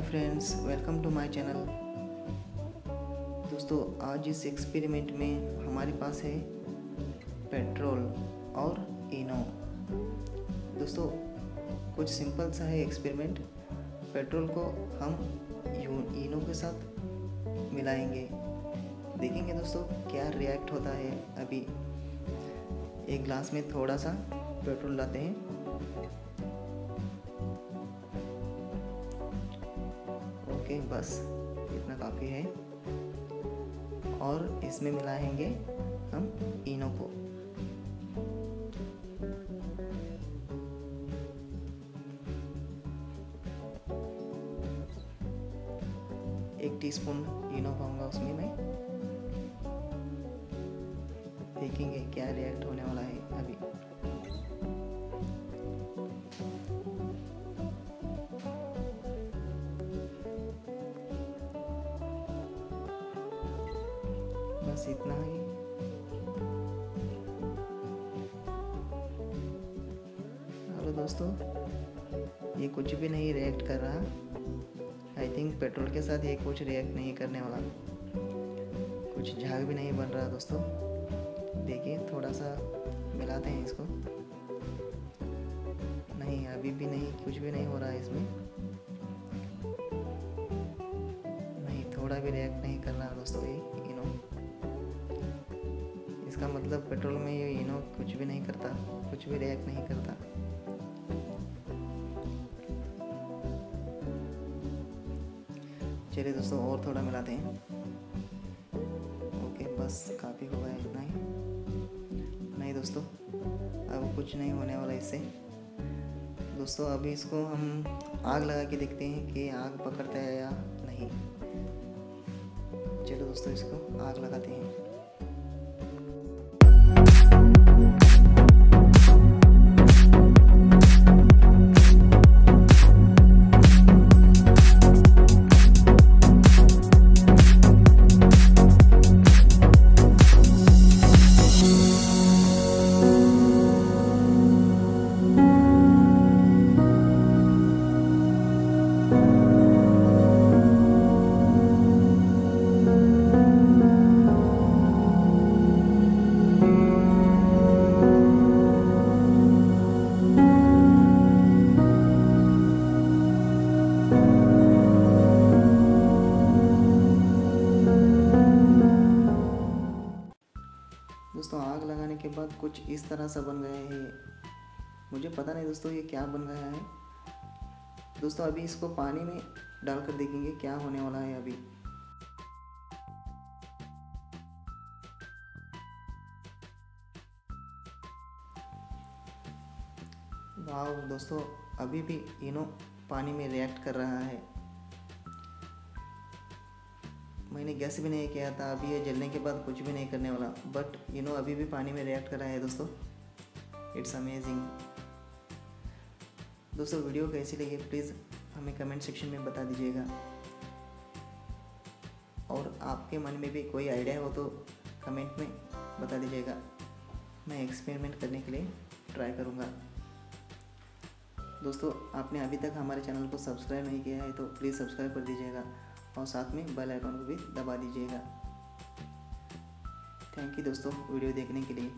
Friends, welcome to my channel. दोस्तों, आज इस एक्सपेरिमेंट में हमारे पास है पेट्रोल और इनो। दोस्तों, कुछ सिंपल सा है एक्सपेरिमेंट। पेट्रोल को हम इनो के साथ मिलाएंगे, देखेंगे दोस्तों क्या रिएक्ट होता है। अभी एक ग्लास में थोड़ा सा पेट्रोल लाते हैं, ओके, बस इतना काफ़ी है। और इसमें मिलाएंगे हम इनो को। एक टीस्पून इनो पाऊंगा उसमें मैं। देखेंगे क्या रिएक्ट होने वाला है अभी। बस इतना ही। हेलो दोस्तों, ये कुछ भी नहीं रिएक्ट कर रहा। आई थिंक पेट्रोल के साथ ये कुछ रिएक्ट नहीं करने वाला। कुछ झाग भी नहीं बन रहा दोस्तों। देखिए, थोड़ा सा मिलाते हैं इसको। नहीं, अभी भी नहीं, कुछ भी नहीं हो रहा है इसमें। नहीं, थोड़ा भी रिएक्ट नहीं कर रहा दोस्तों ये इनो। इसका मतलब पेट्रोल में ये इनो कुछ भी नहीं करता, कुछ भी रिएक्ट नहीं करता। चलिए दोस्तों, और थोड़ा मिलाते हैं। ओके, बस काफ़ी हो गया इतना ही। नहीं दोस्तों, अब कुछ नहीं होने वाला इससे। दोस्तों, अभी इसको हम आग लगा के देखते हैं कि आग पकड़ता है या नहीं। चलो दोस्तों, इसको आग लगाते हैं। दोस्तों, आग लगाने के बाद कुछ इस तरह सा बन गया है। मुझे पता नहीं दोस्तों ये क्या बन गया है। दोस्तों, अभी इसको पानी में डालकर देखेंगे क्या होने वाला है अभी। वाह दोस्तों, अभी भी इनो पानी में रिएक्ट कर रहा है। मैंने गैस भी नहीं किया था। अभी ये जलने के बाद कुछ भी नहीं करने वाला, बट इनो अभी भी पानी में रिएक्ट कर रहा है दोस्तों। It's amazing. दोस्तों, वीडियो कैसी लगी प्लीज़ हमें कमेंट सेक्शन में बता दीजिएगा। और आपके मन में भी कोई आइडिया हो तो कमेंट में बता दीजिएगा। मैं एक्सपेरिमेंट करने के लिए ट्राई करूँगा। दोस्तों, आपने अभी तक हमारे चैनल को सब्सक्राइब नहीं किया है तो प्लीज़ सब्सक्राइब कर दीजिएगा और साथ में बेल आइकन को भी दबा दीजिएगा। थैंक यू दोस्तों वीडियो देखने के लिए।